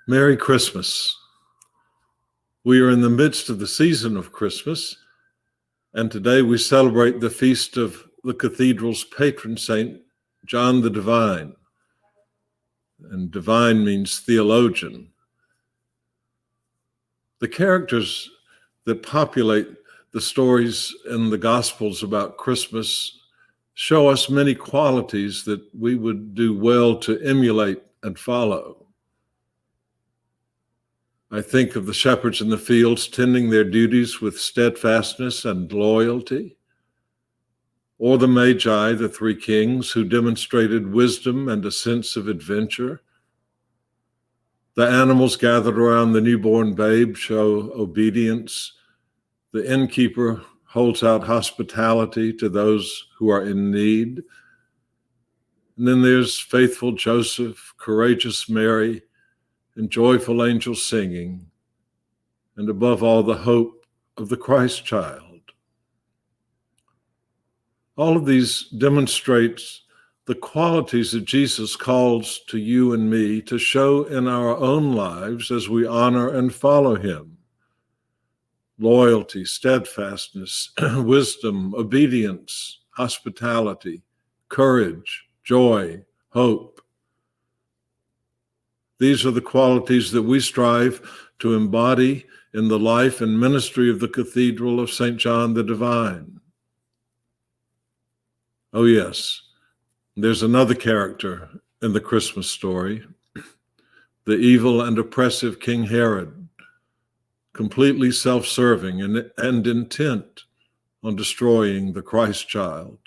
Merry Christmas. We are in the midst of the season of Christmas, and today we celebrate the feast of the Cathedral's patron saint, John the Divine. And divine means theologian. The characters that populate the stories in the Gospels about Christmas show us many qualities that we would do well to emulate and follow. I think of the shepherds in the fields tending their duties with steadfastness and loyalty, or the Magi, the three kings, who demonstrated wisdom and a sense of adventure. The animals gathered around the newborn babe show obedience. The innkeeper holds out hospitality to those who are in need. And then there's faithful Joseph, courageous Mary, and joyful angels singing, and above all, the hope of the Christ child. All of these demonstrates the qualities that Jesus calls to you and me to show in our own lives as we honor and follow him. Loyalty, steadfastness, wisdom, obedience, hospitality, courage, joy, hope. These are the qualities that we strive to embody in the life and ministry of the Cathedral of St. John the Divine. Oh yes, there's another character in the Christmas story, the evil and oppressive King Herod, completely self-serving and intent on destroying the Christ child.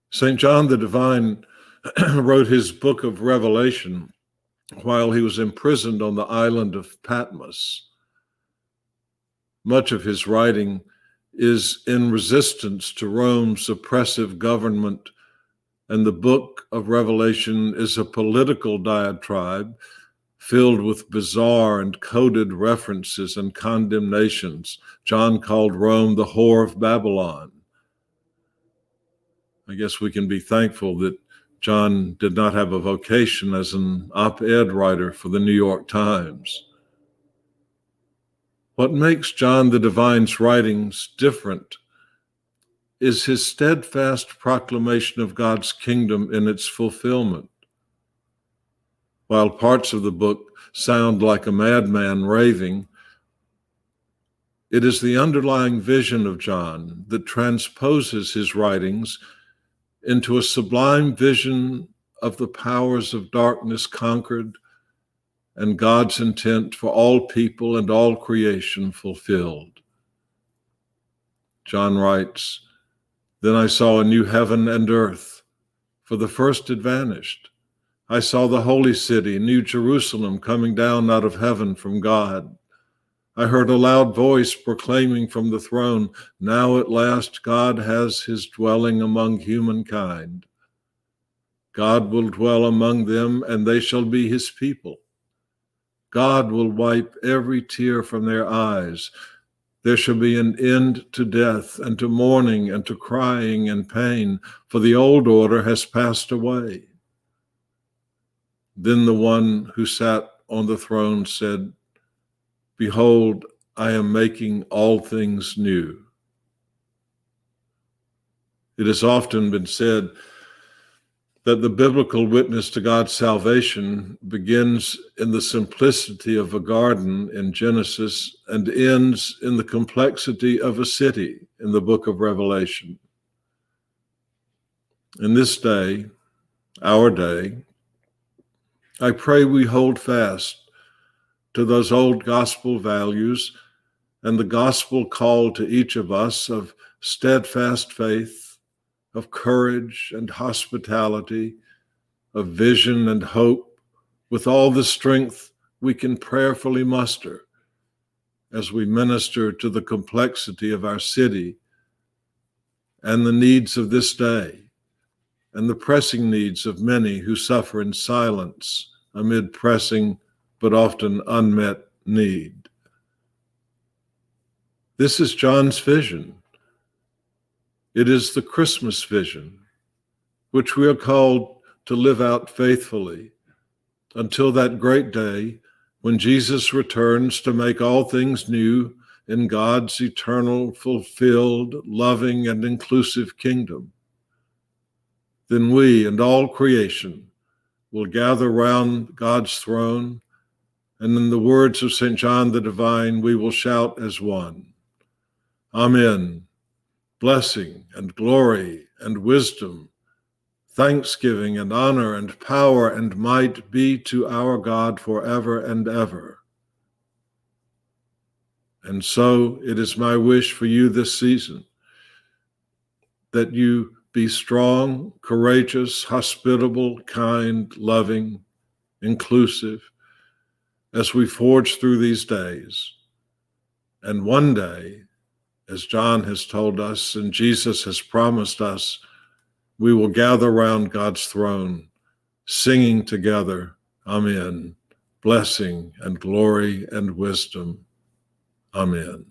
St. John the Divine wrote his book of Revelation while he was imprisoned on the island of Patmos. Much of his writing is in resistance to Rome's oppressive government, and the book of Revelation is a political diatribe filled with bizarre and coded references and condemnations. John called Rome the whore of Babylon. I guess we can be thankful that John did not have a vocation as an op-ed writer for the New York Times. What makes John the Divine's writings different is his steadfast proclamation of God's kingdom in its fulfillment. While parts of the book sound like a madman raving, it is the underlying vision of John that transposes his writings into a sublime vision of the powers of darkness conquered and God's intent for all people and all creation fulfilled. John writes, "Then I saw a new heaven and earth, for the first had vanished. I saw the holy city, New Jerusalem, coming down out of heaven from God. I heard a loud voice proclaiming from the throne, 'Now at last God has his dwelling among humankind. God will dwell among them, and they shall be his people. God will wipe every tear from their eyes. There shall be an end to death, and to mourning, and to crying and pain, for the old order has passed away.' Then the one who sat on the throne said, 'Behold, I am making all things new.'" It has often been said that the biblical witness to God's salvation begins in the simplicity of a garden in Genesis and ends in the complexity of a city in the book of Revelation. In this day, our day, I pray we hold fast to those old gospel values and the gospel call to each of us of steadfast faith, of courage and hospitality, of vision and hope, with all the strength we can prayerfully muster as we minister to the complexity of our city and the needs of this day and the pressing needs of many who suffer in silence amid pressing but often unmet need. This is John's vision. It is the Christmas vision, which we are called to live out faithfully, until that great day when Jesus returns to make all things new in God's eternal, fulfilled, loving, and inclusive kingdom. Then we and all creation will gather round God's throne, and in the words of St. John the Divine, we will shout as one. Amen. Blessing and glory and wisdom, thanksgiving and honor and power and might be to our God forever and ever. And so it is my wish for you this season that you be strong, courageous, hospitable, kind, loving, inclusive, as we forge through these days. And one day, as John has told us and Jesus has promised us, we will gather round God's throne, singing together, Amen, blessing and glory and wisdom. Amen.